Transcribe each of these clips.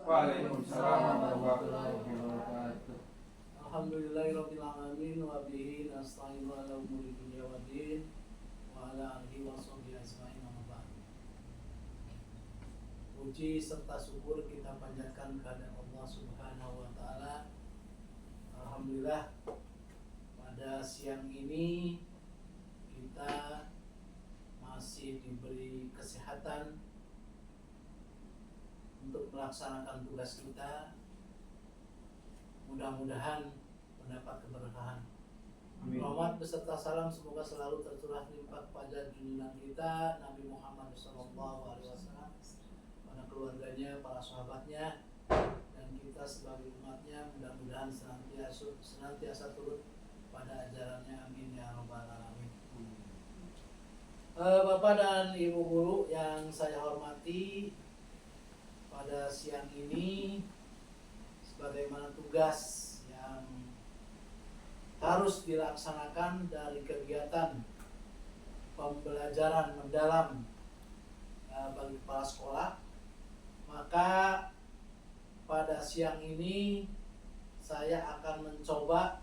Waalaikumsalam warahmatullahi wabarakatuh. Alhamdulillahirabbil alamin wa bihi nasta'inu ala umuri dunya waddin wa ala alihi wa sahbihi ajmain amma ba'd. Puji serta syukur kita panjatkan kepada Allah Subhanahu wa taala. Alhamdulillah pada siang ini kita masih diberi kesehatan untuk melaksanakan tugas kita. Mudah-mudahan mendapat keberkahan. Rahmat beserta salam semoga selalu tercurah limpah pada junjungan kita Nabi Muhammad SAW, pada keluarganya, para sahabatnya, dan kita sebagai umatnya. Mudah-mudahan senantiasa turut pada ajarannya. Amin ya rabbal alamin. Bapak dan Ibu guru yang saya hormati, pada siang ini sebagaimana tugas yang harus dilaksanakan dari kegiatan pembelajaran mendalam bagi kepala sekolah, maka pada siang ini saya akan mencoba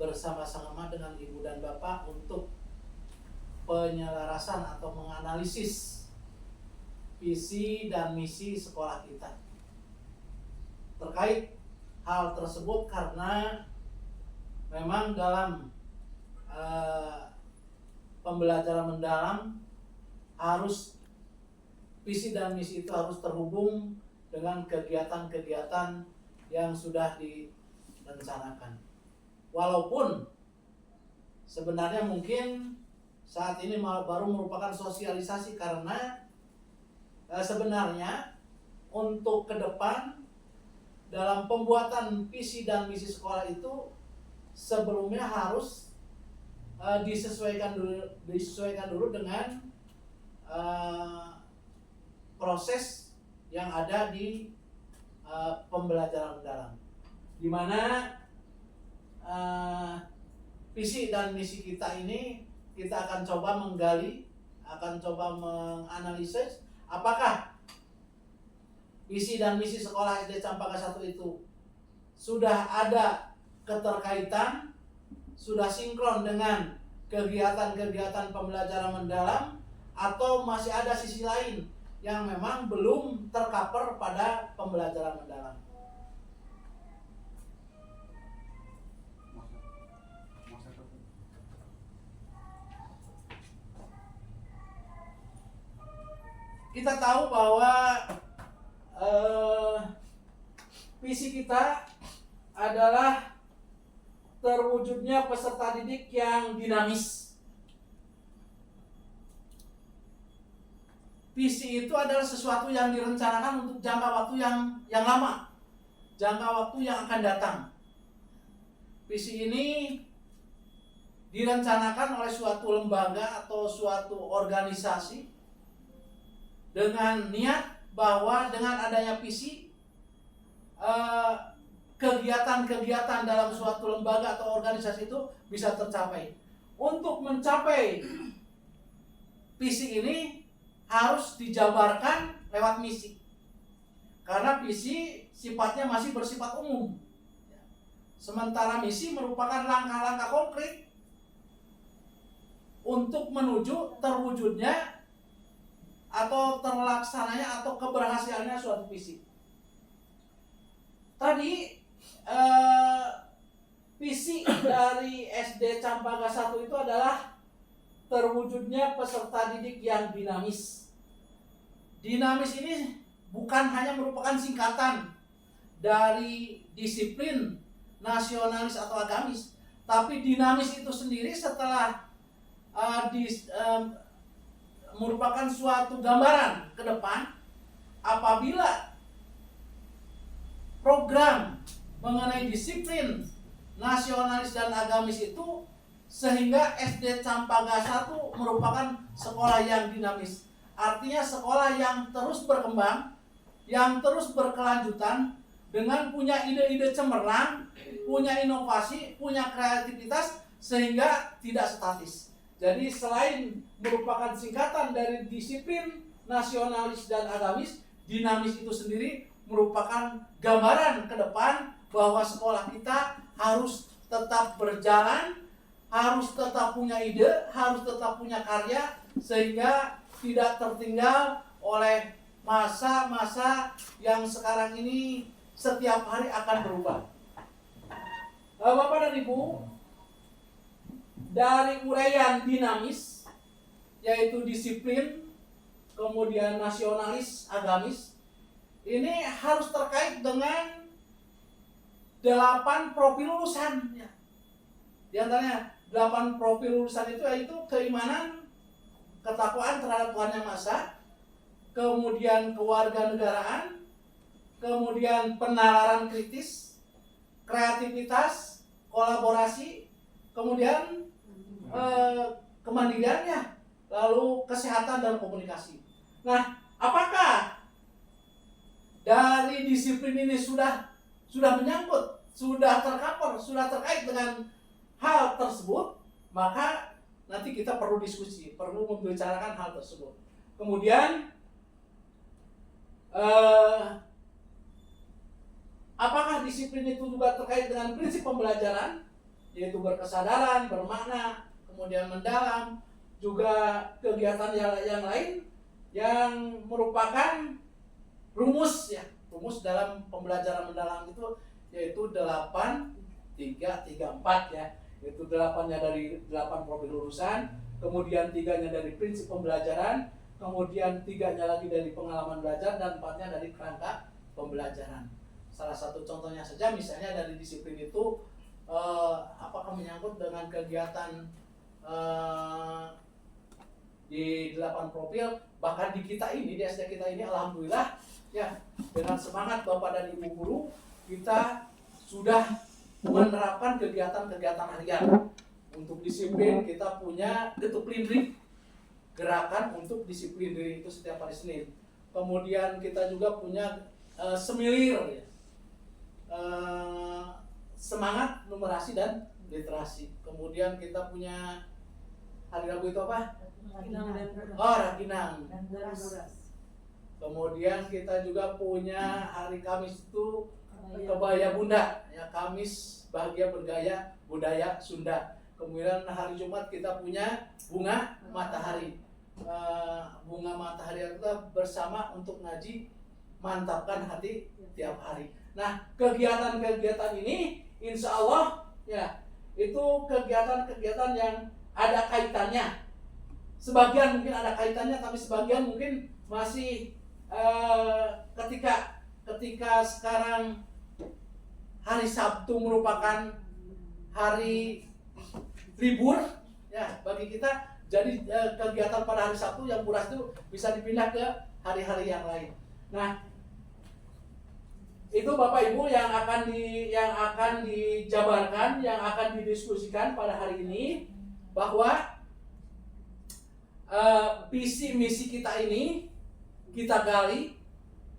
bersama-sama dengan Ibu dan Bapak untuk penyelarasan atau menganalisis visi dan misi sekolah kita. Terkait hal tersebut karena memang dalam pembelajaran mendalam harus visi dan misi itu harus terhubung dengan kegiatan-kegiatan yang sudah direncanakan. Walaupun sebenarnya mungkin saat ini baru merupakan sosialisasi karena sebenarnya untuk ke depan dalam pembuatan visi dan misi sekolah itu sebelumnya harus disesuaikan dulu dengan proses yang ada di pembelajaran mendalam, di mana visi dan misi kita ini kita akan coba menggali, akan coba menganalisis apakah visi dan misi sekolah SD Campaka 1 itu sudah ada keterkaitan, sudah sinkron dengan kegiatan-kegiatan pembelajaran mendalam, atau masih ada sisi lain yang memang belum tercover pada pembelajaran mendalam. Kita tahu bahwa visi kita adalah terwujudnya peserta didik yang dinamis. Visi itu adalah sesuatu yang direncanakan untuk jangka waktu yang lama, jangka waktu yang akan datang. Visi ini direncanakan oleh suatu lembaga atau suatu organisasi dengan niat bahwa dengan adanya visi, kegiatan-kegiatan dalam suatu lembaga atau organisasi itu bisa tercapai. Untuk mencapai visi ini harus dijabarkan lewat misi, karena visi sifatnya masih bersifat umum, sementara misi merupakan langkah-langkah konkret untuk menuju terwujudnya atau terlaksananya atau keberhasilannya suatu visi. Tadi visi dari SD Campaka 1 itu adalah terwujudnya peserta didik yang dinamis. Dinamis ini bukan hanya merupakan singkatan dari disiplin nasionalis atau agamis, tapi dinamis itu sendiri setelah merupakan suatu gambaran ke depan apabila program mengenai disiplin nasionalis dan agamis itu, sehingga SD Campaka 1 merupakan sekolah yang dinamis. Artinya sekolah yang terus berkembang, yang terus berkelanjutan, dengan punya ide-ide cemerlang, punya inovasi, punya kreativitas, sehingga tidak statis. Jadi selain merupakan singkatan dari disiplin nasionalis dan agamis, dinamis itu sendiri merupakan gambaran ke depan bahwa sekolah kita harus tetap berjalan, harus tetap punya ide, harus tetap punya karya, sehingga tidak tertinggal oleh masa-masa yang sekarang ini setiap hari akan berubah. Bapak dan Ibu, dari uraian dinamis, yaitu disiplin, kemudian nasionalis, agamis, ini harus terkait dengan 8 profil lulusan. Di antaranya 8 profil lulusan itu yaitu keimanan, ketakwaan terhadap Tuhan Yang Maha Esa, kemudian kewarganegaraan, kemudian penalaran kritis, kreativitas, kolaborasi, kemudian kemandiriannya, lalu kesehatan dan komunikasi. Nah, apakah dari disiplin ini sudah menyangkut, sudah tercover, sudah terkait dengan hal tersebut? Maka nanti kita perlu diskusi, perlu membicarakan hal tersebut. Kemudian apakah disiplin itu juga terkait dengan prinsip pembelajaran, yaitu berkesadaran, bermakna, kemudian mendalam, juga kegiatan yang lain yang merupakan rumus dalam pembelajaran mendalam itu, yaitu 8-3-3-4 ya, yaitu 8-nya dari 8 profil lulusan, kemudian 3-nya dari prinsip pembelajaran, kemudian 3-nya lagi dari pengalaman belajar, dan 4-nya dari kerangka pembelajaran. Salah satu contohnya saja, misalnya dari disiplin itu apakah menyangkut dengan kegiatan di 8 profil, bahkan di kita ini, di SD kita ini, alhamdulillah ya, dengan semangat Bapak dan Ibu guru, kita sudah menerapkan kegiatan-kegiatan harian. Untuk disiplin kita punya disiplin diri, gerakan untuk disiplin diri itu setiap hari Senin. Kemudian kita juga punya semilir ya, semangat numerasi dan literasi. Kemudian kita punya hari Rabu itu apa? Raginang. Kemudian kita juga punya hari Kamis itu kebaya Bunda, ya, Kamis bahagia bergaya budaya Sunda. Kemudian hari Jumat kita punya bunga matahari. Bunga matahari itu bersama untuk ngaji, mantapkan hati tiap hari. Nah, kegiatan-kegiatan ini insya Allah ya, itu kegiatan-kegiatan yang ada kaitannya. Sebagian mungkin ada kaitannya, tapi sebagian mungkin masih ketika sekarang hari Sabtu merupakan hari libur ya bagi kita, jadi kegiatan pada hari Sabtu yang puras itu bisa dipindah ke hari-hari yang lain. Nah, itu Bapak Ibu yang akan dijabarkan, yang akan didiskusikan pada hari ini, bahwa visi misi kita ini kita gali,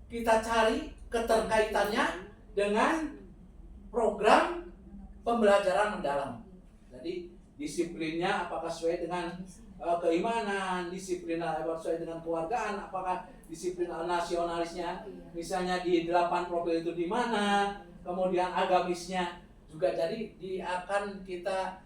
kita cari keterkaitannya dengan program pembelajaran mendalam. Jadi disiplinnya apakah sesuai dengan keimanan, disiplin sesuai dengan kewargaan, apakah disiplin nasionalisnya misalnya di 8 profil itu di mana, kemudian agamisnya juga. Jadi akan kita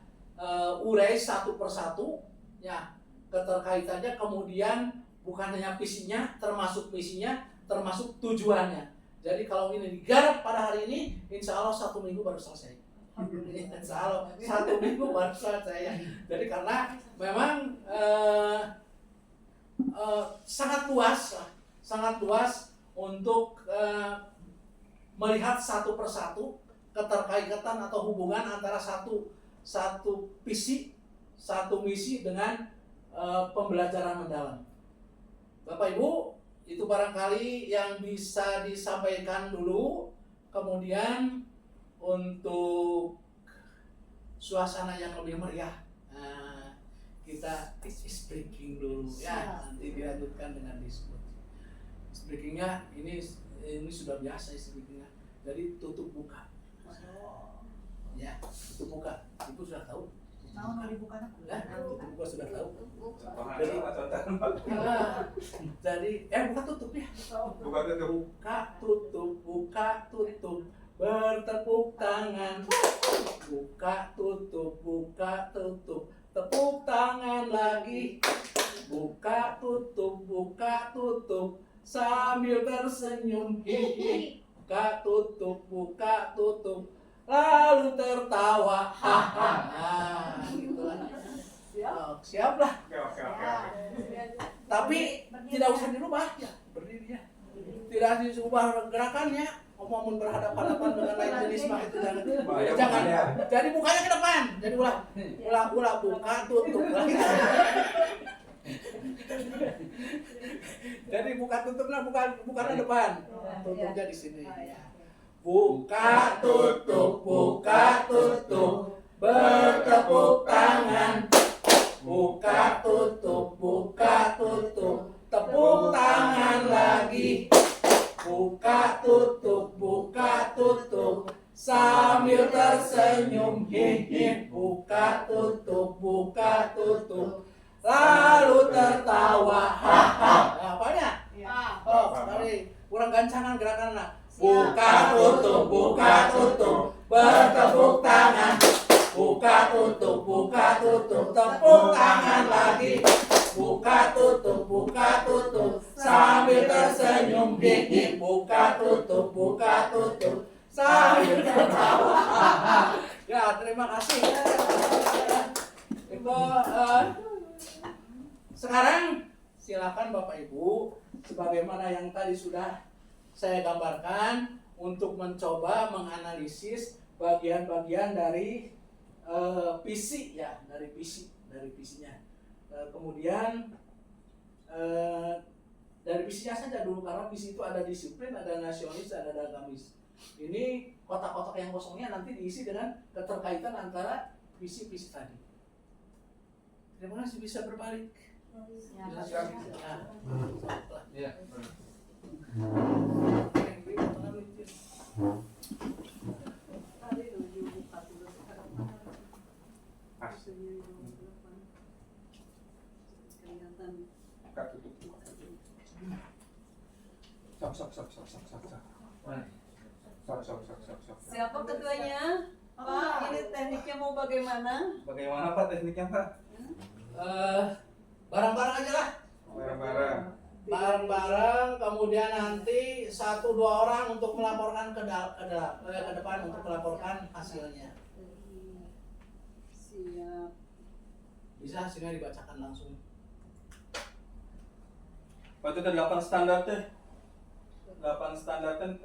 urai satu persatu ya keterkaitannya, kemudian bukan hanya visinya, termasuk misinya, termasuk tujuannya. Jadi kalau ini digarap pada hari ini, insya Allah 1 minggu baru selesai. Insya Allah 1 minggu baru selesai. Jadi karena memang sangat luas untuk melihat satu persatu keterkaitan atau hubungan antara satu visi, satu misi dengan pembelajaran mendalam. Bapak Ibu, itu barangkali yang bisa disampaikan dulu. Kemudian untuk suasana yang lebih meriah, kita is breaking dulu ya, nanti dilanjutkan dengan diskusi. Breakingnya ini sudah biasa breakingnya. Jadi tutup buka. Ya, tutup buka. Ibu sudah tahu? Mau dibuka ya, tutup buka sudah tahu. Jadi buka tutup ya. Buka tutup. Buka tutup. buka tutup, bertepuk tangan. Buka tutup, tepuk tangan lagi. Buka tutup, sambil tersenyum. Hihi. Buka tutup, lalu tertawa. Hahaha. Gitu lah. Oh, siap lah. Oke. Tapi tidak usah dirubah ya, berdiri ya. Tidak diubah gerakannya. Omong berhadapan-hadapan dengan lain jenis mah itu jangan. Jadi bukanya ke depan. Jadi ulah buka tutup. Jadi buka tutupnya bukan ke depan. Tutupnya di sini. Buka tutup, bertepuk tangan. Buka tutup, tepuk tangan lagi. Buka tutup, sambil tersenyum. Hihi. Buka tutup, lalu tertawa. Haha. Apanya? Oh, sorry. Kurang gancangan gerakannya. Buka tutup, bertepuk tangan. Buka tutup, tepuk tangan lagi. Buka tutup, sambil tersenyum. Hihi. Buka tutup, sambil tertawa. Ya, terima kasih. Itu sekarang silakan Bapak Ibu, sebagaimana yang tadi sudah saya gambarkan, untuk mencoba menganalisis bagian-bagian dari visi ya, dari visinya. Kemudian dari visinya saja dulu, karena visi itu ada disiplin, ada nasionalis, ada agamis. Ini kotak-kotak yang kosongnya nanti diisi dengan keterkaitan antara visi-visi tadi. Terima kasih, bisa berbalik. Iya. Sok. Siapa ketuanya? Pak, ini tekniknya mau bagaimana? Bagaimana Pak tekniknya Pak? Bareng-bareng aja lah. Bareng-bareng, kemudian nanti 1-2 orang untuk melaporkan ke depan untuk melaporkan hasilnya. Siap. Bisa hasilnya dibacakan langsung. Pak itu 8 standar teh. 8 standar kan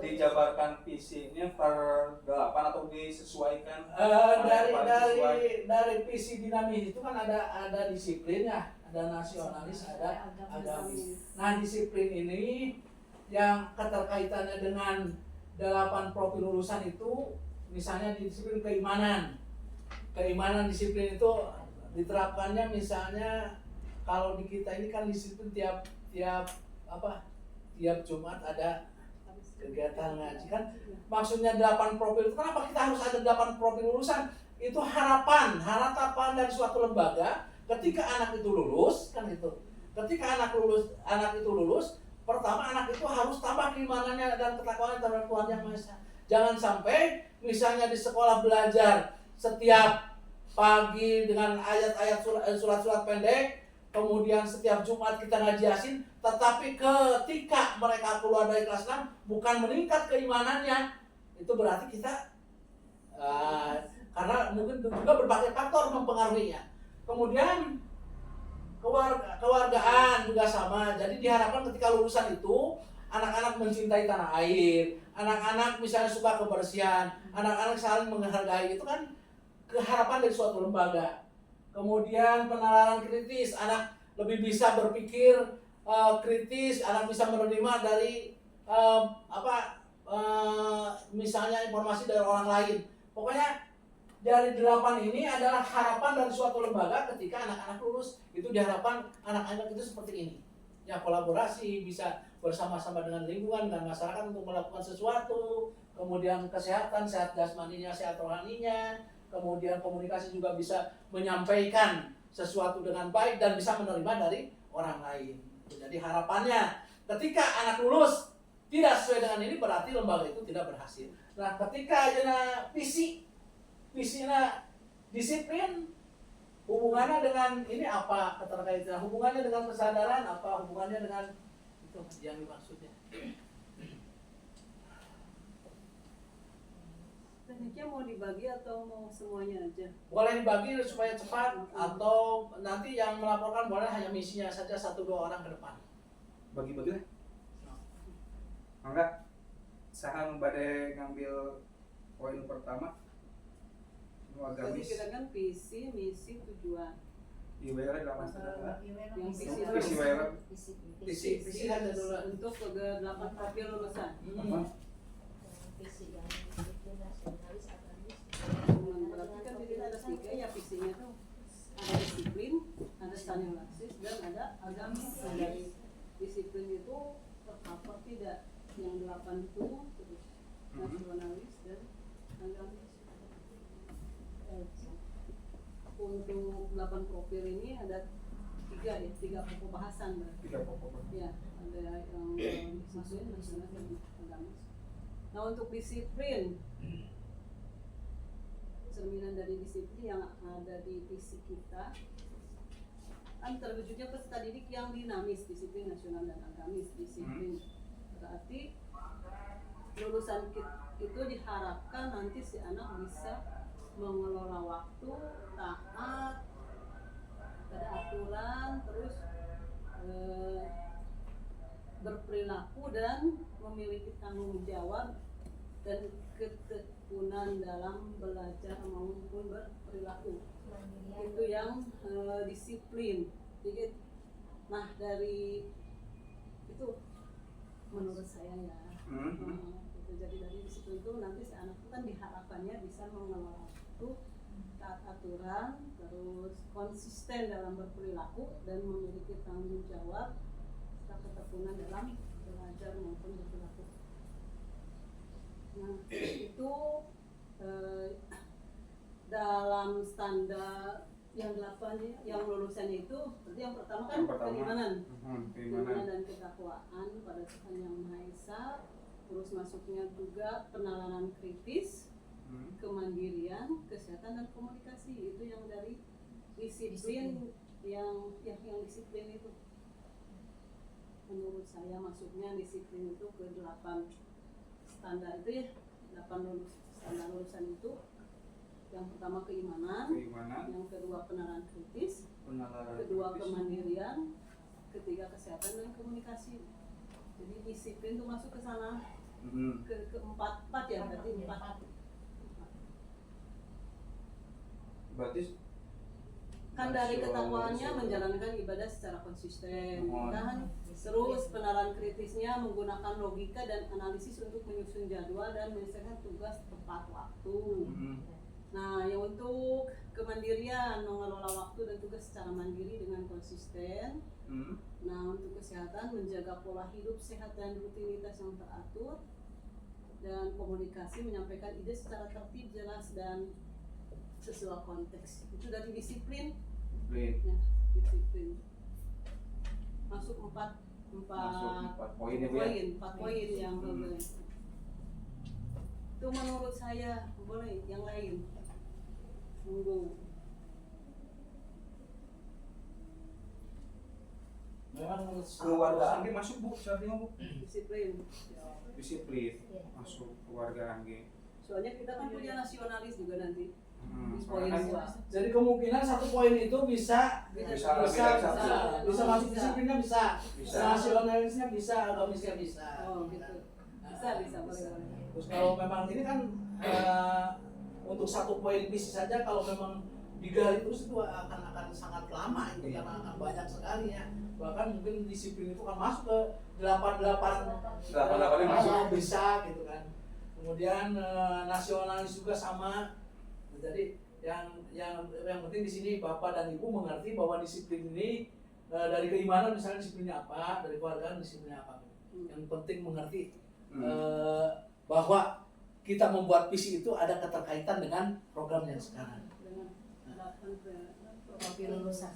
dijabarkan visinya per 8 atau disesuaikan? Dari visi dinamis itu kan ada disiplinnya, ada nasionalis, ada agamis. Nah, disiplin ini yang keterkaitannya dengan 8 profil lulusan itu, misalnya di disiplin keimanan. Keimanan disiplin itu diterapkannya misalnya kalau di kita ini kan disiplin tiap Jumat ada kegiatan ngaji kan. Maksudnya 8 profil itu, kenapa kita harus ada 8 profil lulusan? Itu harapan dari suatu lembaga ketika anak itu lulus kan gitu. Ketika anak itu lulus, pertama anak itu harus tambah keimanannya dan ketakwaannya terhadap Tuhan Yang Maha Esa. Jangan sampai misalnya di sekolah belajar setiap pagi dengan ayat-ayat surat-surat pendek, kemudian setiap Jumat kita ngaji Yasin, tetapi ketika mereka keluar dari kelas 6 bukan meningkat keimanannya, itu berarti kita karena mungkin juga berbagai faktor mempengaruhinya. Kemudian kewargaan juga sama. Jadi diharapkan ketika lulusan itu anak-anak mencintai tanah air, anak-anak misalnya suka kebersihan, anak-anak saling menghargai, itu kan keharapan dari suatu lembaga. Kemudian penalaran kritis, anak lebih bisa berpikir kritis, anak bisa menerima dari misalnya informasi dari orang lain. Pokoknya dari 8 ini adalah harapan dari suatu lembaga ketika anak-anak lulus. Itu diharapkan anak-anak itu seperti ini. Ya, kolaborasi, bisa bersama-sama dengan lingkungan dan masyarakat untuk melakukan sesuatu. Kemudian kesehatan, sehat jasmaninya, sehat rohaninya. Kemudian komunikasi juga bisa menyampaikan sesuatu dengan baik dan bisa menerima dari orang lain. Jadi harapannya ketika anak lulus tidak sesuai dengan ini berarti lembaga itu tidak berhasil. Nah, ketika aja visinya disiplin, hubungannya dengan ini apa keterkaitan? Hubungannya dengan kesadaran apa? Hubungannya dengan itu yang dimaksudnya. Tekniknya mau dibagi atau mau semuanya aja? Boleh dibagi supaya cepat atau nanti yang melaporkan boleh hanya misinya saja 1-2 orang ke depan. Bagi-bagi lah. Enggak. Saya badai ngambil poin pertama. Tadi Agamis. kita kan visi, misi, tujuan. Di WR 8 standar. Yang visi Visi WR. Visi ada dulu. untuk ke 8 profil lulusan. Visi yang disiplin nasionalis agamis. Berarti kan di sini ada 3 ya visinya tuh. Ada disiplin, ada nasionalis, dan ada agamis. Dari disiplin itu tercover tidak? Yang 8 itu terus nasionalis dan agamis. Untuk 8 profil ini ada 3 pokok bahasan berarti. 3 pokok. Ya, ada yang disiplin, nasionalis, dan agamis. Nah, untuk disiplin, cerminan dari disiplin yang ada di visi kita, kan terwujudnya peserta didik yang dinamis, disiplin, nasional, dan agamis. Disiplin berarti lulusan itu diharapkan nanti si anak bisa mengelola waktu, taat pada aturan, terus berperilaku dan memiliki tanggung jawab dan ketekunan dalam belajar maupun berperilaku. Itu yang disiplin. Jadi, nah dari itu menurut saya ya. Gitu. Jadi dari disiplin itu nanti si anak itu kan diharapkannya bisa mengelola waktu, taat aturan, terus konsisten dalam berperilaku dan memiliki tanggung jawab serta ketekunan dalam belajar maupun berperilaku. Nah, itu dalam standar yang 8 yang lulusannya itu, berarti yang pertama kan keimanan. Keimanan dan ketakwaan pada Tuhan Yang Maha Esa. Terus masuknya juga penalaran kritis, kemandirian, kesehatan dan komunikasi. Itu yang dari disiplin yang disiplin itu. Menurut saya masuknya disiplin itu ke 8 standar itu ya. 8 standar lulusan itu. Yang pertama keimanan, yang kedua penalaran kritis, kedua kemandirian, ketiga kesehatan dan komunikasi. Jadi disiplin itu masuk ke sana. Keempat ya, berarti 4. Berarti kan dari ketakwaannya menjalankan ibadah secara konsisten, kan? Terus penalaran kritisnya menggunakan logika dan analisis untuk menyusun jadwal dan menyelesaikan tugas tepat waktu. Nah, yang untuk kemandirian, mengelola waktu dan tugas secara mandiri dengan konsisten. Nah, untuk kesehatan, menjaga pola hidup sehat dan rutinitas yang teratur. Dan komunikasi, menyampaikan ide secara tertib, jelas, dan sesuai konteks. Itu dari disiplin. Ya, disiplin. Masuk 4 poin yang boleh. Itu menurut saya. Boleh yang lain. Tunggu. Keluarga Angge masuk Bu, sepertinya Bu. Disiplin. Disiplin masuk keluarga Angge. Soalnya kita kan punya nasionalis juga nanti. Jadi kemungkinan 1 poin itu bisa masuk disiplinnya bisa. Nasionalisnya bisa, agamisnya bisa. Oh gitu. Bisa boleh. Terus kalau memang ini kan untuk 1 poin visi saja kalau memang digali terus itu akan sangat lama itu karena akan banyak sekali ya. Bahkan mungkin disiplin itu kan masuk ke 8 masuk bisa gitu kan. Kemudian nasionalis juga sama. Jadi yang penting di sini Bapak dan Ibu mengerti bahwa disiplin ini dari keimanan misalnya disiplinnya apa, dari keluarga disiplinnya apa. Yang penting mengerti bahwa kita membuat visi itu ada keterkaitan dengan program yang sekarang. Dengan 8 Profil lulusan.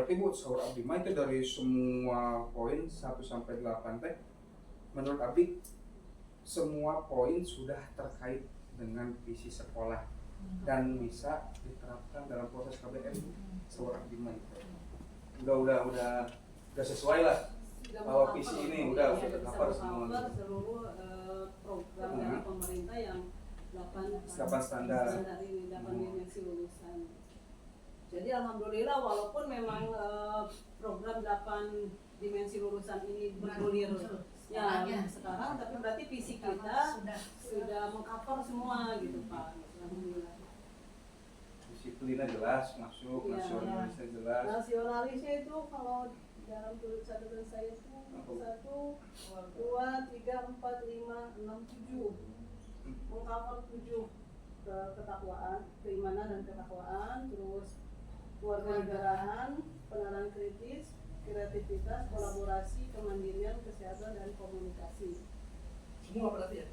Berarti Bu, sahur abdi mah itu dari semua poin 1 sampai 8 teh, menurut abdi semua poin sudah terkait dengan visi sekolah dan bisa diterapkan dalam proses KBM sahur abdi mah. Udah sesuai lah. Bahwa visi ini udah tercover semua. Seluruh program dari pemerintah yang 8 standar ini, 8 dimensi lulusan. Jadi alhamdulillah walaupun memang program 8 dimensi lulusan ini bergulir ya sekarang, tapi berarti visi kita sudah mengcover semua gitu Pak. Alhamdulillah. Disiplinnya jelas masuk, Iya. nasionalisnya jelas. Nasionalisnya itu kalau dalam catatan saya itu 1, 2, 3, 4, 5, 6, 7 mengcover 7 ketakwaan, keimanan dan ketakwaan, terus kewarganegaraan, penanaman kritis, kreativitas, kolaborasi, kemandirian, kesehatan dan komunikasi. Semua berarti ya?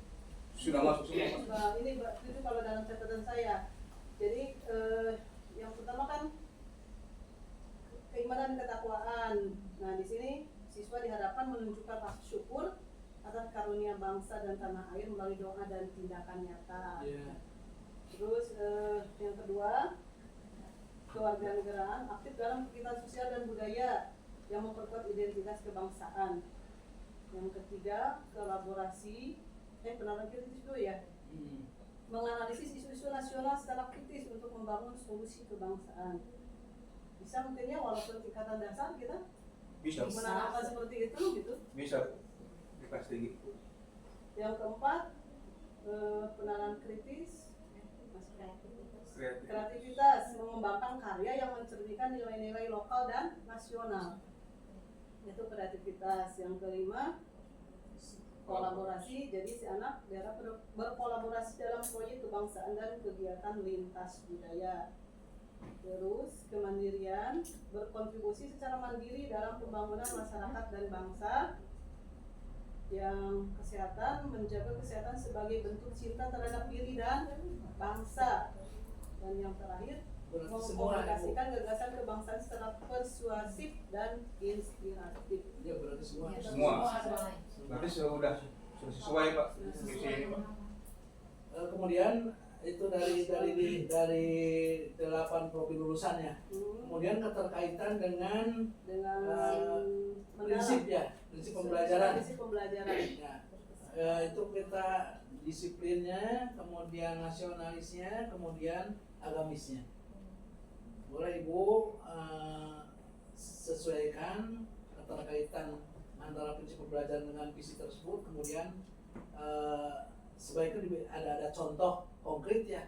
Sudah masuk semua. Nah, ini itu kalau dalam catatan saya. Jadi yang pertama kan keimanan dan ketakwaan. Nah, di sini siswa diharapkan menunjukkan rasa syukur atas karunia bangsa dan tanah air melalui doa dan tindakan nyata. Iya. Terus yang kedua, kewarganegaraan aktif dalam kegiatan sosial dan budaya yang memperkuat identitas kebangsaan. Yang ketiga, kolaborasi, penanaman kritis dulu ya. Menganalisis isu-isu nasional secara kritis untuk membangun solusi kebangsaan. Bisa mungkinnya walaupun tingkatan dasar kita Bisa. menanamkan seperti itu gitu. Bisa. Di kelas tinggi. Yang keempat, penanaman kritis, kreativitas, mengembangkan karya yang mencerminkan nilai-nilai lokal dan nasional. Itu kreativitas. Yang kelima, kolaborasi. Jadi si anak daerah berkolaborasi dalam proyek kebangsaan dan kegiatan lintas budaya. Terus kemandirian, berkontribusi secara mandiri dalam pembangunan masyarakat dan bangsa. Yang kesehatan, menjaga kesehatan sebagai bentuk cinta terhadap diri dan bangsa. Dan yang terakhir, mengkomunikasikan gagasan kebangsaan secara persuasif dan inspiratif. Ya berarti semua. Semua. Berarti sudah sesuai Pak. Visi ini Pak. Kemudian itu dari 8 profil lulusannya. Kemudian keterkaitan dengan prinsip ya, prinsip pembelajaran. Prinsip pembelajaran. Ya, itu kita disiplinnya, kemudian nasionalisnya, kemudian agamisnya. Boleh Ibu sesuaikan keterkaitan antara prinsip pembelajaran dengan visi tersebut, kemudian sebaiknya ada contoh konkret ya,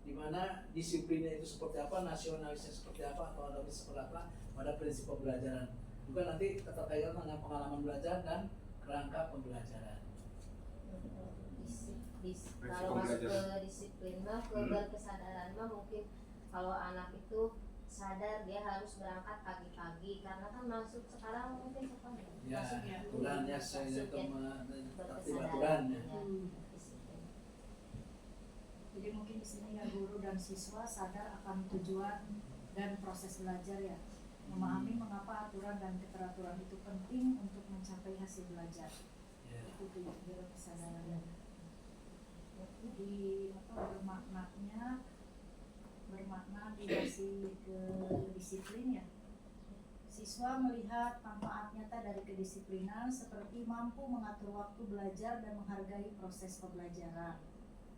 di mana disiplinnya itu seperti apa, nasionalisnya seperti apa, atau agamis seperti apa pada prinsip pembelajaran. Juga nanti keterkaitan dengan pengalaman belajar dan kerangka pembelajaran. Kalau masuk ke disiplin mah, ke berkesadaran mah mungkin kalau anak itu sadar dia harus berangkat pagi-pagi karena kan masuk sekarang mungkin sekolah Ya, aturannya saya itu berkesadaran. aturannya. Disiplin. Jadi mungkin di sini ya guru dan siswa sadar akan tujuan dan proses belajar ya, memahami mengapa aturan dan keteraturan itu penting untuk mencapai hasil belajar. Ya. Itu tujuan kesadaran. Di bermakna dinasti ke disiplin ya. Siswa melihat manfaat nyata dari kedisiplinan seperti mampu mengatur waktu belajar dan menghargai proses pembelajaran.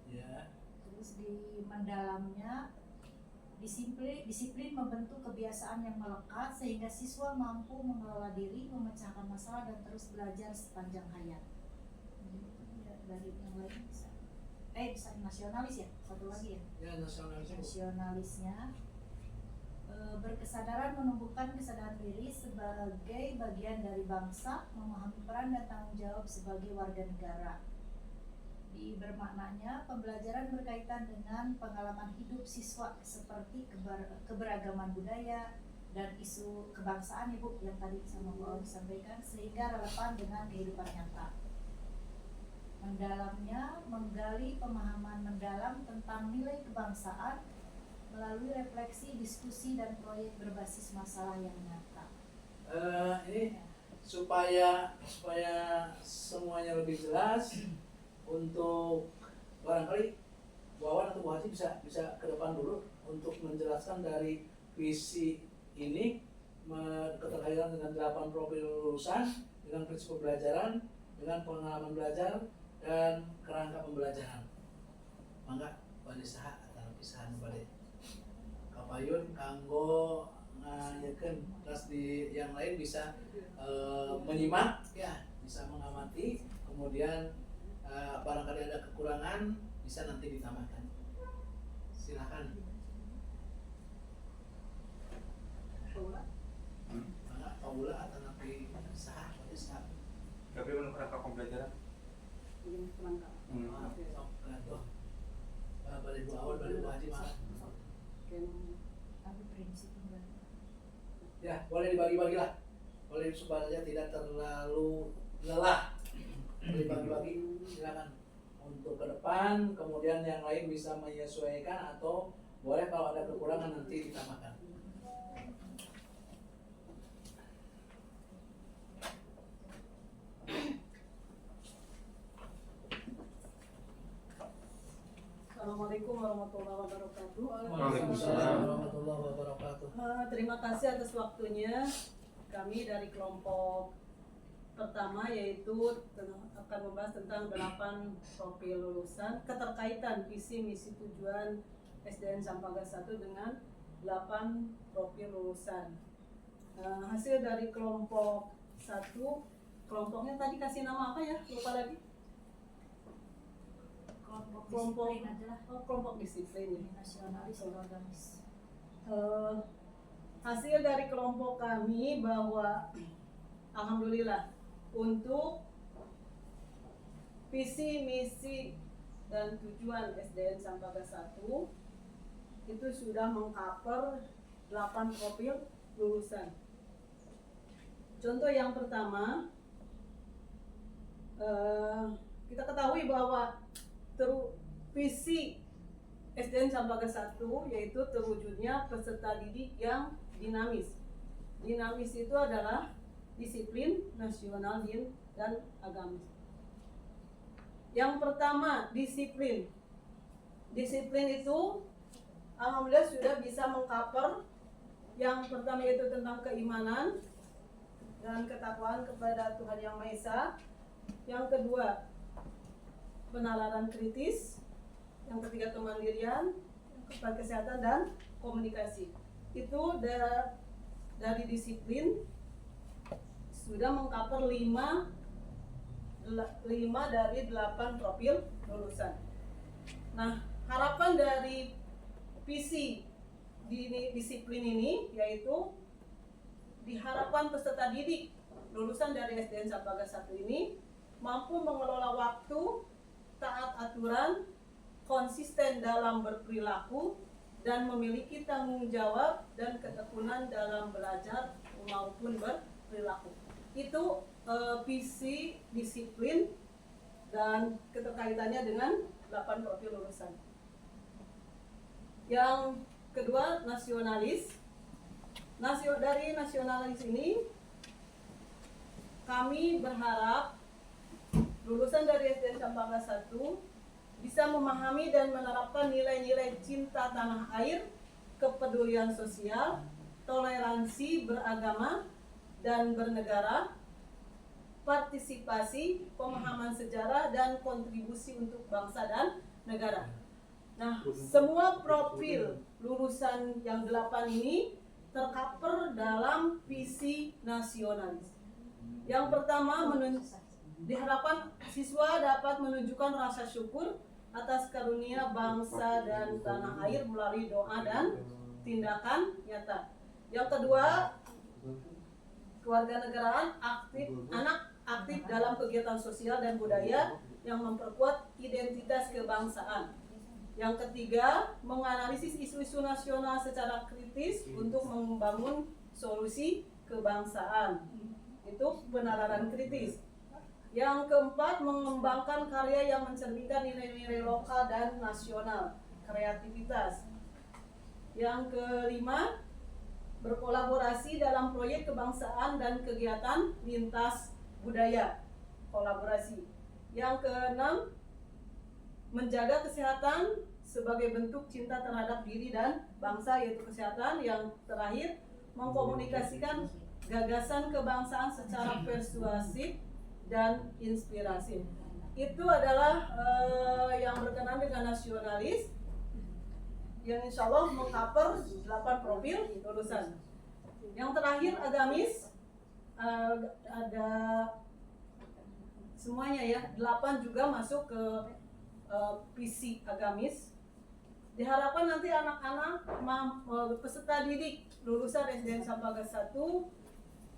Ya. Terus di mendalamnya disiplin membentuk kebiasaan yang melekat sehingga siswa mampu mengelola diri, memecahkan masalah dan terus belajar sepanjang hayat. Ya, dari yang lain bisa nasionalis ya, satu lagi ya. Ya, nasionalisnya. Nasionalisnya berkesadaran menumbuhkan kesadaran diri sebagai bagian dari bangsa, memahami peran dan tanggung jawab sebagai warga negara. Di bermaknanya, pembelajaran berkaitan dengan pengalaman hidup siswa seperti keberagaman budaya dan isu kebangsaan Ibu yang tadi sama Bu Awi sampaikan sehingga relevan dengan kehidupan nyata. Mendalamnya, menggali pemahaman mendalam tentang nilai kebangsaan melalui refleksi, diskusi, dan proyek berbasis masalah yang nyata. Ini supaya semuanya lebih jelas, untuk barangkali Bu Awan atau Bu Haji bisa ke depan dulu untuk menjelaskan dari visi ini keterkaitan dengan 8 profil lulusan, dengan prinsip pembelajaran, dengan pengalaman belajar dan kerangka pembelajaran. Mangga bade saha atau pisahan bade kapayun kanggo ngayakeun, terus di yang lain bisa menyimak ya, bisa mengamati, kemudian barangkali ada kekurangan bisa nanti ditambahkan. Silakan. Mangga Paula atau napi saha bade saha. Tapi menurut kerangka pembelajaran. Ini kerangka. Sok gantung. Bade Bu Awan, bade Bu Haji mangga. Tapi prinsip pembelajaran. Ya, boleh dibagi-bagi lah. Boleh supaya tidak terlalu lelah. Boleh dibagi-bagi, silakan. Untuk ke depan, kemudian yang lain bisa menyesuaikan atau boleh kalau ada kekurangan nanti ditambahkan. Assalamualaikum warahmatullahi wabarakatuh. Waalaikumsalam warahmatullahi wabarakatuh. Terima kasih atas waktunya. Kami dari kelompok pertama yaitu akan membahas tentang 8 profil lulusan, keterkaitan visi misi tujuan SDN Sampaga 1 dengan 8 profil lulusan. Hasil dari kelompok 1, kelompoknya tadi kasih nama apa ya? Lupa lagi. Kelompok disiplin adalah Kelompok disiplin ya. nasionalis dan agamis. Hasil dari kelompok kami bahwa alhamdulillah untuk visi, misi, dan tujuan SDN Sampaga 1 itu sudah mengcover 8 profil lulusan. Contoh yang pertama, kita ketahui bahwa visi SDN Sampaga 1 yaitu terwujudnya peserta didik yang dinamis. Dinamis itu adalah disiplin, nasional, dan agamis. Yang pertama, disiplin. Disiplin itu alhamdulillah sudah bisa mengcover yang pertama yaitu tentang keimanan dan ketakwaan kepada Tuhan Yang Maha Esa. Yang kedua, penalaran kritis. Yang ketiga, kemandirian, keempat, kesehatan dan komunikasi. Itu dari disiplin sudah mengcover 5 dari 8 profil lulusan. Nah, harapan dari visi di disiplin ini yaitu diharapkan peserta didik lulusan dari SDN Sampaga 1 ini mampu mengelola waktu, taat aturan, konsisten dalam berperilaku, dan memiliki tanggung jawab dan ketekunan dalam belajar maupun berperilaku. Itu visi disiplin dan keterkaitannya dengan 8 profil lulusan. Yang kedua, nasionalis. Dari nasionalis ini kami berharap lulusan dari SDN Sampaga 1 bisa memahami dan menerapkan nilai-nilai cinta tanah air, kepedulian sosial, toleransi beragama dan bernegara, partisipasi, pemahaman sejarah, dan kontribusi untuk bangsa dan negara. Nah, semua profil lulusan yang 8 ini tercover dalam visi nasionalis. Yang pertama, diharapkan siswa dapat menunjukkan rasa syukur atas karunia bangsa dan tanah air melalui doa dan tindakan nyata. Yang kedua, kewarganegaraan anak aktif dalam kegiatan sosial dan budaya yang memperkuat identitas kebangsaan. Yang ketiga, menganalisis isu-isu nasional secara kritis untuk membangun solusi kebangsaan. Itu penalaran kritis. Yang keempat, mengembangkan karya yang mencerminkan nilai-nilai lokal dan nasional, kreativitas. Yang kelima, berkolaborasi dalam proyek kebangsaan dan kegiatan lintas budaya, kolaborasi. Yang keenam, menjaga kesehatan sebagai bentuk cinta terhadap diri dan bangsa, yaitu kesehatan. Yang terakhir, mengkomunikasikan gagasan kebangsaan secara persuasif dan inspiratif. Itu adalah yang berkenaan dengan nasionalis, yang insya Allah mengcover 8 profil lulusan. Yang terakhir agamis, ada semuanya ya, 8 juga masuk ke PC agamis. Diharapkan nanti anak-anak peserta didik lulusan SDN Sampaga 1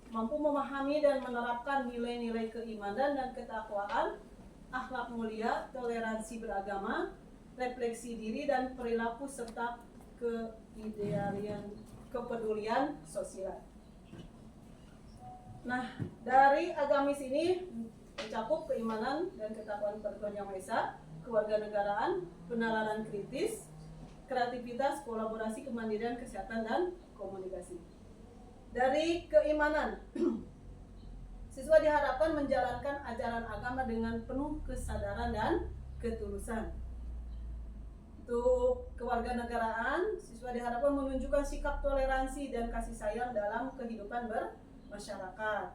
mampu memahami dan menerapkan nilai-nilai keimanan dan ketakwaan, akhlak mulia, toleransi beragama, refleksi diri dan perilaku serta kepedulian sosial. Nah, dari agamis ini mencakup keimanan dan ketakwaan pada Tuhan Yang Maha Esa, kewarganegaraan, penalaran kritis, kreativitas, kolaborasi, kemandirian, kesehatan dan komunikasi. Dari keimanan, siswa diharapkan menjalankan ajaran agama dengan penuh kesadaran dan ketulusan. Untuk kewarganegaraan, siswa diharapkan menunjukkan sikap toleransi dan kasih sayang dalam kehidupan bermasyarakat.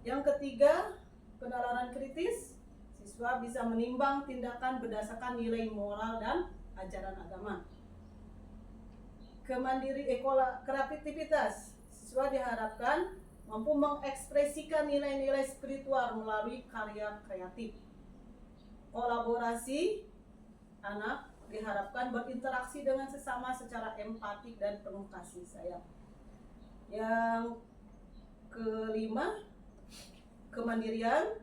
Yang ketiga, penalaran kritis, siswa bisa menimbang tindakan berdasarkan nilai moral dan ajaran agama. Kreativitas, siswa diharapkan mampu mengekspresikan nilai-nilai spiritual melalui karya kreatif. Kolaborasi, anak diharapkan berinteraksi dengan sesama secara empatik dan penuh kasih sayang. Yang kelima, kemandirian,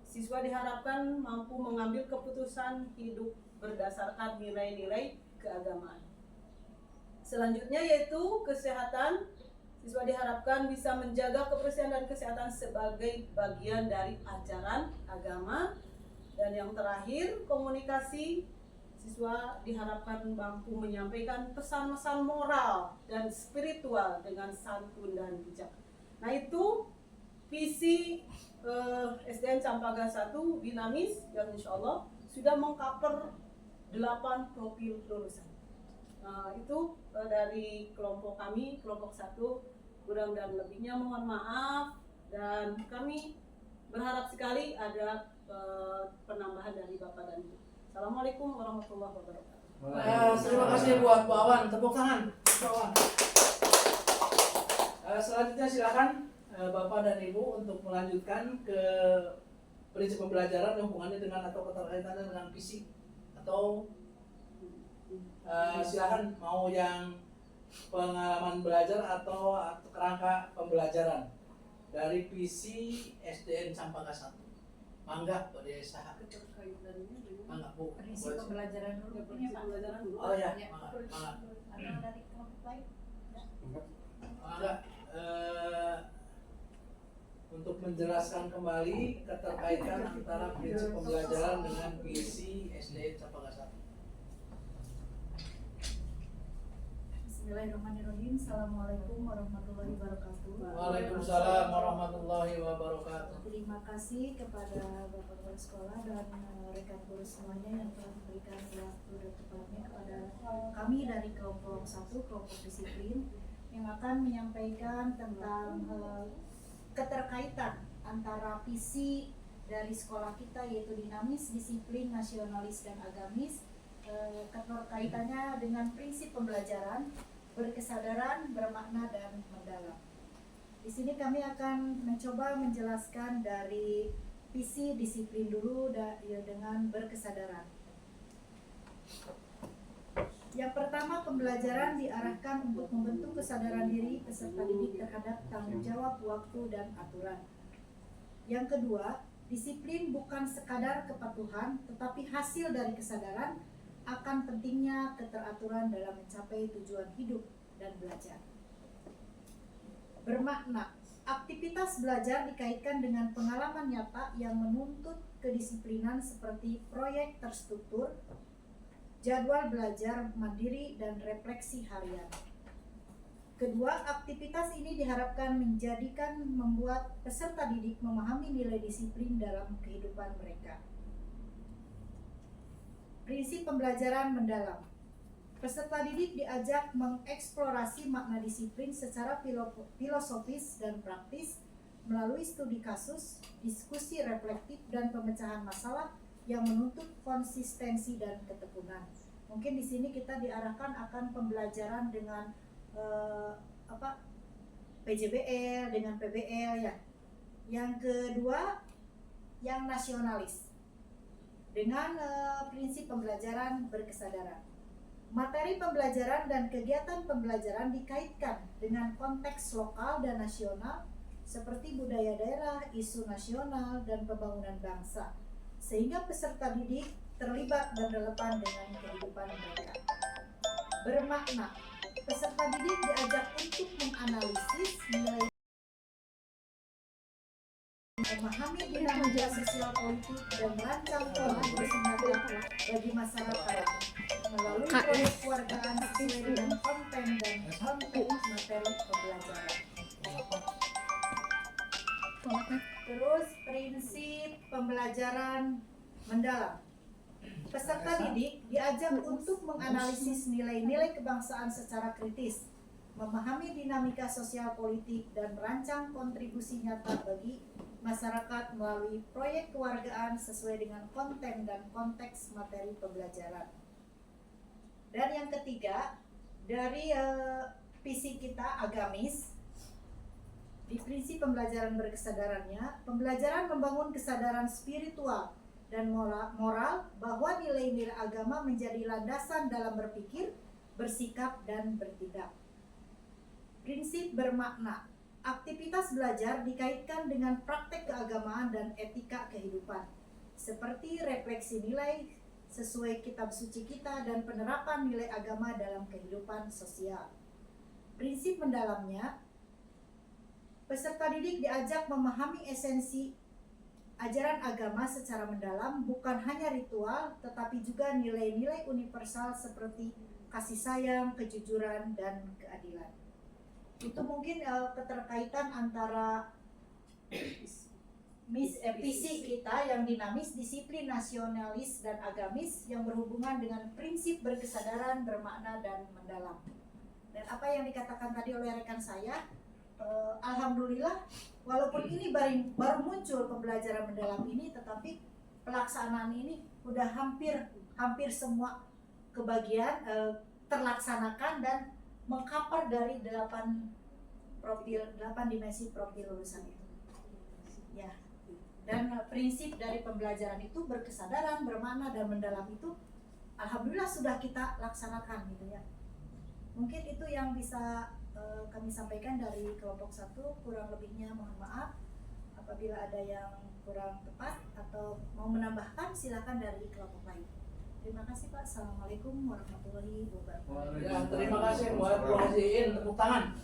siswa diharapkan mampu mengambil keputusan hidup berdasarkan nilai-nilai keagamaan. Selanjutnya yaitu kesehatan, siswa diharapkan bisa menjaga kebersihan dan kesehatan sebagai bagian dari ajaran agama. Dan yang terakhir, komunikasi, siswa diharapkan mampu menyampaikan pesan-pesan moral dan spiritual dengan santun dan bijak. Nah, itu visi SDN Sampaga 1 dinamis yang insya Allah sudah mengcover 8 profil lulusan. Itu dari kelompok kami, kelompok 1, kurang dan lebihnya mohon maaf, dan kami berharap sekali ada penambahan dari Bapak dan Ibu. Assalamualaikum warahmatullahi wabarakatuh. Terima kasih buat Bu Awan, tepuk tangan Bu Awan. Selanjutnya silakan Bapak dan Ibu untuk melanjutkan ke prinsip pembelajaran yang hubungannya dengan atau keterkaitannya dengan visi, atau silakan mau yang pengalaman belajar atau kerangka pembelajaran dari visi SDN Sampaga 1. Mangga Bu Desa. Mangga Bu. Prinsip pembelajaran dulu. Ini Pak. Pembelajaran dulu. Oh ya, Ya. mangga. Ada dari kelompok lain? Mangga. Untuk menjelaskan kembali keterkaitan antara prinsip pembelajaran dengan visi SDN Sampaga 1. Bismillahirrahmanirrahim. Assalamualaikum warahmatullahi wabarakatuh. Waalaikumsalam warahmatullahi wabarakatuh. Terima kasih kepada Bapak Kepala Sekolah dan rekan guru semuanya yang telah memberikan waktu dan tempatnya kepada kami dari kelompok 1, kelompok disiplin, yang akan menyampaikan tentang keterkaitan antara visi dari sekolah kita, yaitu dinamis, disiplin, nasionalis, dan agamis, keterkaitannya dengan prinsip pembelajaran, berkesadaran, bermakna, dan mendalam. Di sini kami akan mencoba menjelaskan dari visi disiplin dulu dengan berkesadaran. Yang pertama, pembelajaran diarahkan untuk membentuk kesadaran diri peserta didik terhadap tanggung jawab, waktu, dan aturan. Yang kedua, disiplin bukan sekadar kepatuhan, tetapi hasil dari kesadaran akan pentingnya keteraturan dalam mencapai tujuan hidup dan belajar. Bermakna, aktivitas belajar dikaitkan dengan pengalaman nyata yang menuntut kedisiplinan seperti proyek terstruktur, jadwal belajar mandiri, dan refleksi harian. Kedua, aktivitas ini diharapkan membuat peserta didik memahami nilai disiplin dalam kehidupan mereka. Prinsip pembelajaran mendalam. Peserta didik diajak mengeksplorasi makna disiplin secara filosofis dan praktis melalui studi kasus, diskusi reflektif, dan pemecahan masalah yang menuntut konsistensi dan ketekunan. Mungkin di sini kita diarahkan akan pembelajaran dengan PJBL dengan PBL ya. Yang kedua, yang nasionalis dengan prinsip pembelajaran berkesadaran. Materi pembelajaran dan kegiatan pembelajaran dikaitkan dengan konteks lokal dan nasional seperti budaya daerah, isu nasional, dan pembangunan bangsa, sehingga peserta didik terlibat dan relevan dengan kehidupan mereka. Bermakna, peserta didik diajak untuk menganalisis nilai, memahami dinamika sosial politik, dan merancang kontribusi nyata bagi masyarakat melalui proyek kewargaan sesuai dengan konten dan konteks materi pembelajaran. Terus prinsip pembelajaran mendalam. Peserta didik diajak untuk menganalisis nilai-nilai kebangsaan secara kritis, memahami dinamika sosial politik, dan merancang kontribusi nyata bagi masyarakat melalui proyek kewargaan sesuai dengan konten dan konteks materi pembelajaran. Dan yang ketiga, dari visi kita agamis, di prinsip pembelajaran berkesadarannya, pembelajaran membangun kesadaran spiritual dan moral bahwa nilai-nilai agama menjadi landasan dalam berpikir, bersikap, dan bertindak. Prinsip bermakna, aktivitas belajar dikaitkan dengan praktek keagamaan dan etika kehidupan, seperti refleksi nilai sesuai kitab suci kita dan penerapan nilai agama dalam kehidupan sosial. Prinsip mendalamnya, peserta didik diajak memahami esensi ajaran agama secara mendalam, bukan hanya ritual, tetapi juga nilai-nilai universal seperti kasih sayang, kejujuran, dan keadilan. Itu mungkin keterkaitan antara visi kita yang dinamis, disiplin, nasionalis, dan agamis yang berhubungan dengan prinsip berkesadaran, bermakna, dan mendalam. Dan apa yang dikatakan tadi oleh rekan saya, alhamdulillah, walaupun ini baru muncul pembelajaran mendalam ini, tetapi pelaksanaan ini udah hampir semua kebagian terlaksanakan dan mengcover dari 8 dimensi profil lulusan itu. Ya. Dan prinsip dari pembelajaran itu berkesadaran, bermakna, dan mendalam itu alhamdulillah sudah kita laksanakan gitu ya. Mungkin itu yang bisa kami sampaikan dari kelompok 1, kurang lebihnya mohon maaf. Apabila ada yang kurang tepat atau mau menambahkan, silakan dari kelompok lain. Terima kasih Pak. Assalamualaikum warahmatullahi wabarakatuh. Ya, terima kasih buat Bu Hajiin, tepuk tangan.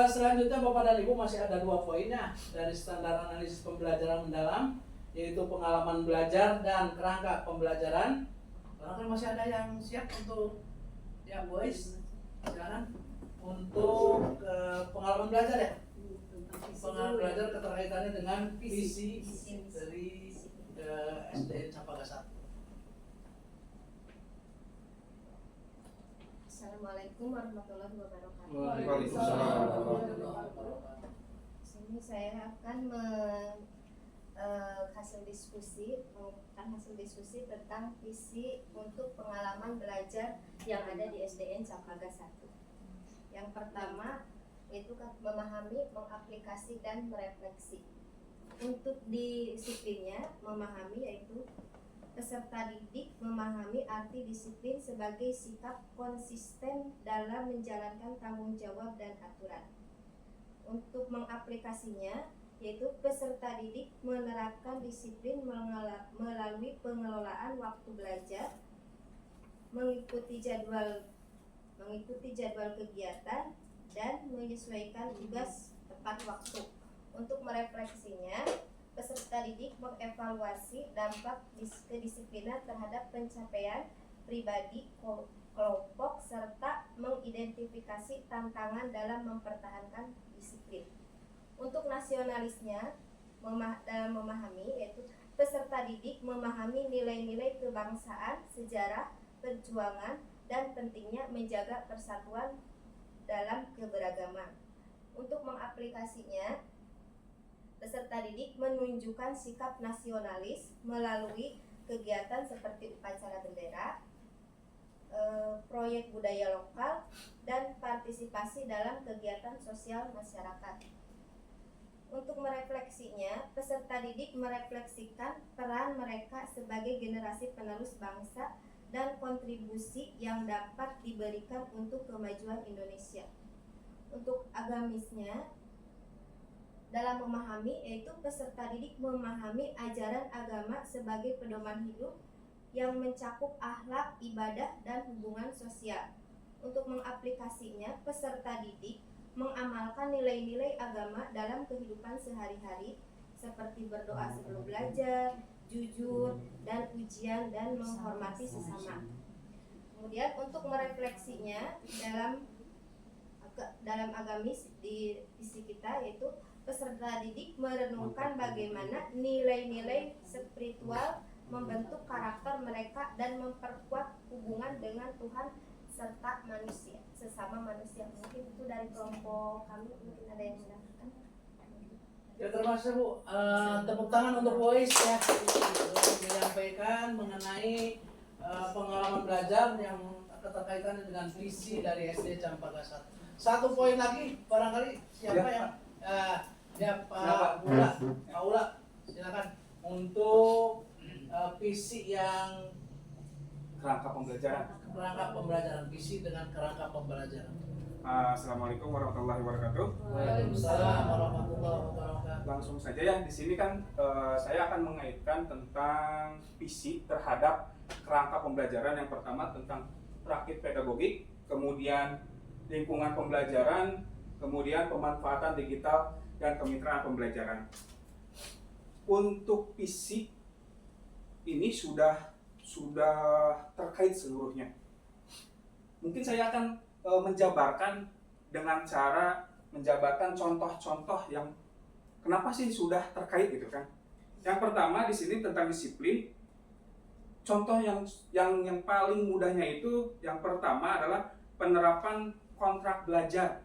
Selanjutnya Bapak dan Ibu masih ada 2 poinnya dari standar analisis pembelajaran mendalam, yaitu pengalaman belajar dan kerangka pembelajaran. Barangkali masih ada yang siap untuk ya boys, silakan untuk pengalaman belajar ya. Pengalaman belajar keterkaitannya dengan visi dari SDN Capaga 1. Assalamualaikum warahmatullahi wabarakatuh. Waalaikumsalam. Sini saya akan hasil diskusi tentang visi untuk pengalaman belajar yang ada di SDN Capaga 1. Yang pertama itu memahami, mengaplikasi, dan merefleksi. Untuk disiplinnya, memahami yaitu peserta didik memahami arti disiplin sebagai sikap konsisten dalam menjalankan tanggung jawab dan aturan. Untuk mengaplikasinya, yaitu peserta didik menerapkan disiplin melalui pengelolaan waktu belajar, mengikuti jadwal kegiatan, dan menyesuaikan tugas tepat waktu. Untuk merefleksinya, peserta didik mengevaluasi dampak kedisiplinan terhadap pencapaian pribadi, kelompok serta mengidentifikasi tantangan dalam mempertahankan disiplin. Untuk nasionalisnya dalam memahami, yaitu peserta didik memahami nilai-nilai kebangsaan, sejarah, perjuangan, dan pentingnya menjaga persatuan dalam keberagaman. Untuk mengaplikasinya, peserta didik menunjukkan sikap nasionalis melalui kegiatan seperti upacara bendera, proyek budaya lokal, dan partisipasi dalam kegiatan sosial masyarakat. Untuk merefleksinya, peserta didik merefleksikan peran mereka sebagai generasi penerus bangsa dan kontribusi yang dapat diberikan untuk kemajuan Indonesia. Untuk agamisnya, dalam memahami, yaitu peserta didik memahami ajaran agama sebagai pedoman hidup yang mencakup akhlak, ibadah, dan hubungan sosial. Untuk mengaplikasinya, peserta didik mengamalkan nilai-nilai agama dalam kehidupan sehari-hari seperti berdoa sebelum belajar, jujur, dan ujian, dan menghormati sesama. Kemudian untuk merefleksinya dalam agamis di visi kita, yaitu peserta didik merenungkan bagaimana nilai-nilai spiritual membentuk karakter mereka dan memperkuat hubungan dengan Tuhan serta manusia, sesama manusia. Mungkin itu dari kelompok kami, mungkin ada yang menambahkan. Ya, terima kasih Bu. Tepuk tangan untuk Boys ya, menyampaikan mengenai pengalaman belajar yang keterkaitan dengan visi dari SD Campaga 1. Satu poin lagi, barangkali siapa yang Pak Ula, silakan untuk visi yang Kerangka pembelajaran, visi dengan kerangka pembelajaran. Assalamualaikum warahmatullahi wabarakatuh. Waalaikumsalam warahmatullahi wabarakatuh. Langsung saja ya, di sini kan saya akan mengaitkan tentang visi terhadap kerangka pembelajaran. Yang pertama tentang praktik pedagogik, kemudian lingkungan pembelajaran, kemudian pemanfaatan digital dan kemitraan pembelajaran. Untuk visi ini sudah terkait seluruhnya. Mungkin saya akan menjabarkan dengan cara menjabarkan contoh-contoh yang kenapa sih sudah terkait gitu kan. Yang pertama di sini tentang disiplin. Contoh yang paling mudahnya itu yang pertama adalah penerapan kontrak belajar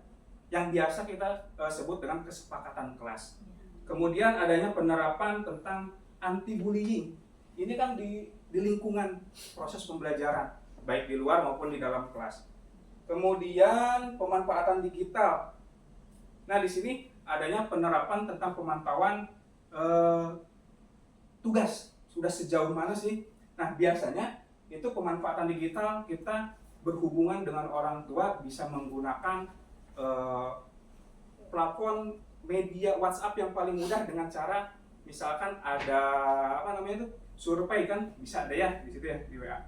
yang biasa kita sebut dengan kesepakatan kelas. Kemudian adanya penerapan tentang anti bullying. Ini kan di lingkungan proses pembelajaran, baik di luar maupun di dalam kelas. Kemudian pemanfaatan digital. Nah, di sini adanya penerapan tentang pemantauan tugas. Sudah sejauh mana sih? Nah, biasanya itu pemanfaatan digital kita berhubungan dengan orang tua bisa menggunakan platform media WhatsApp yang paling mudah dengan cara misalkan ada survei kan bisa ada ya di situ ya di WA.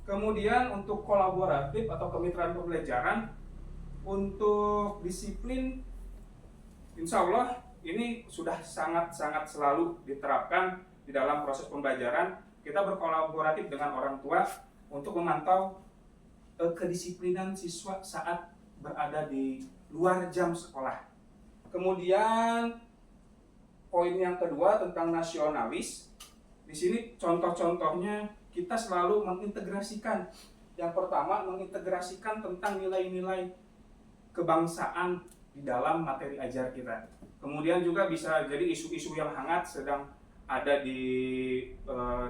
Kemudian untuk kolaboratif atau kemitraan pembelajaran, untuk disiplin, insya Allah ini sudah sangat selalu diterapkan di dalam proses pembelajaran. Kita berkolaboratif dengan orang tua untuk memantau kedisiplinan siswa saat berada di luar jam sekolah. Kemudian poin yang kedua tentang nasionalis. Di sini contoh-contohnya kita selalu mengintegrasikan. Yang pertama mengintegrasikan tentang nilai-nilai kebangsaan di dalam materi ajar kita. Kemudian juga bisa jadi isu-isu yang hangat sedang ada di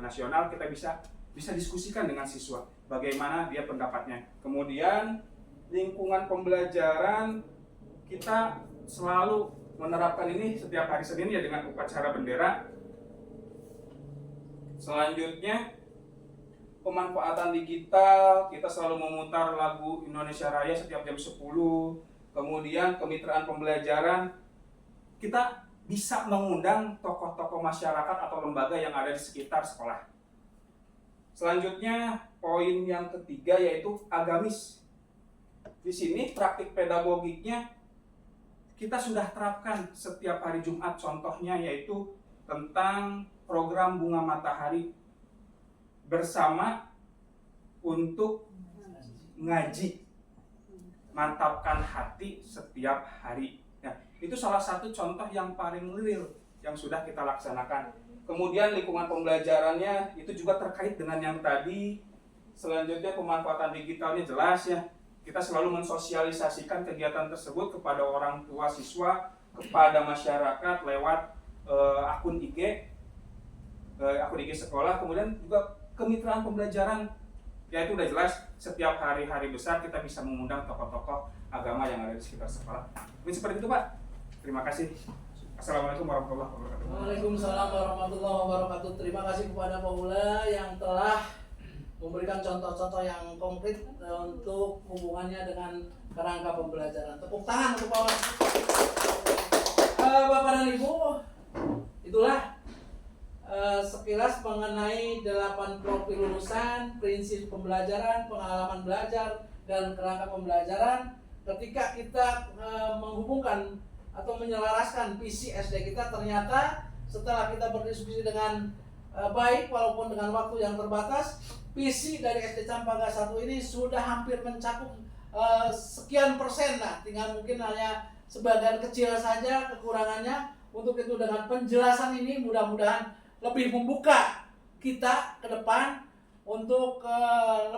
nasional, kita bisa diskusikan dengan siswa bagaimana dia pendapatnya. Kemudian lingkungan pembelajaran kita selalu menerapkan ini setiap hari Senin ya dengan upacara bendera. Selanjutnya pemanfaatan digital, kita selalu memutar lagu Indonesia Raya setiap jam 10. Kemudian kemitraan pembelajaran, kita bisa mengundang tokoh-tokoh masyarakat atau lembaga yang ada di sekitar sekolah. Selanjutnya poin yang ketiga yaitu agamis. Di sini praktik pedagogiknya kita sudah terapkan setiap hari Jumat, contohnya yaitu tentang program Bunga Matahari bersama untuk ngaji, mantapkan hati setiap hari. Nah, itu salah satu contoh yang paling real yang sudah kita laksanakan. Kemudian lingkungan pembelajarannya itu juga terkait dengan yang tadi. Selanjutnya pemanfaatan digitalnya jelas ya. Kita selalu mensosialisasikan kegiatan tersebut kepada orang tua siswa, kepada masyarakat lewat akun IG sekolah. Kemudian juga kemitraan pembelajaran, ya itu udah jelas. Setiap hari-hari besar kita bisa mengundang tokoh-tokoh agama yang ada di sekitar sekolah. Mungkin seperti itu Pak. Terima kasih. Assalamualaikum warahmatullahi wabarakatuh. Waalaikumsalam warahmatullahi wabarakatuh. Terima kasih kepada Pak Ula yang telah memberikan contoh-contoh yang konkret untuk hubungannya dengan kerangka pembelajaran. Tepuk tangan untuk Pak Ula. Bapak dan Ibu, itulah sekilas mengenai 8 profil lulusan, prinsip pembelajaran, pengalaman belajar, dan kerangka pembelajaran. Ketika kita menghubungkan atau menyelaraskan visi SD kita, ternyata setelah kita berdiskusi dengan baik walaupun dengan waktu yang terbatas, visi dari SD Campaga 1 ini sudah hampir mencakup sekian persen lah. Tinggal mungkin hanya sebagian kecil saja kekurangannya. Untuk itu dengan penjelasan ini mudah-mudahan lebih membuka kita ke depan untuk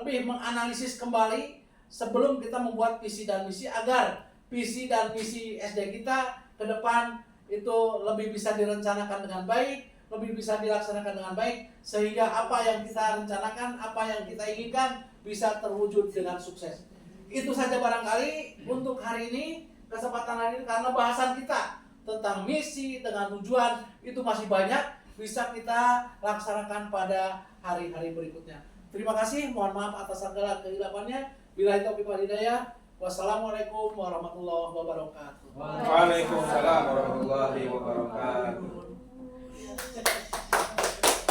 lebih menganalisis kembali sebelum kita membuat visi dan misi, agar visi dan misi SD kita ke depan itu lebih bisa direncanakan dengan baik, lebih bisa dilaksanakan dengan baik, sehingga apa yang kita rencanakan, apa yang kita inginkan bisa terwujud dengan sukses. Itu saja barangkali untuk hari ini, kesempatan hari ini, karena bahasan kita tentang misi dengan tujuan itu masih banyak, bisa kita laksanakan pada hari-hari berikutnya. Terima kasih, mohon maaf atas segala kehilafannya. Billahi taufiq wal hidayah. Wassalamualaikum warahmatullahi wabarakatuh. Waalaikumsalam warahmatullahi wabarakatuh.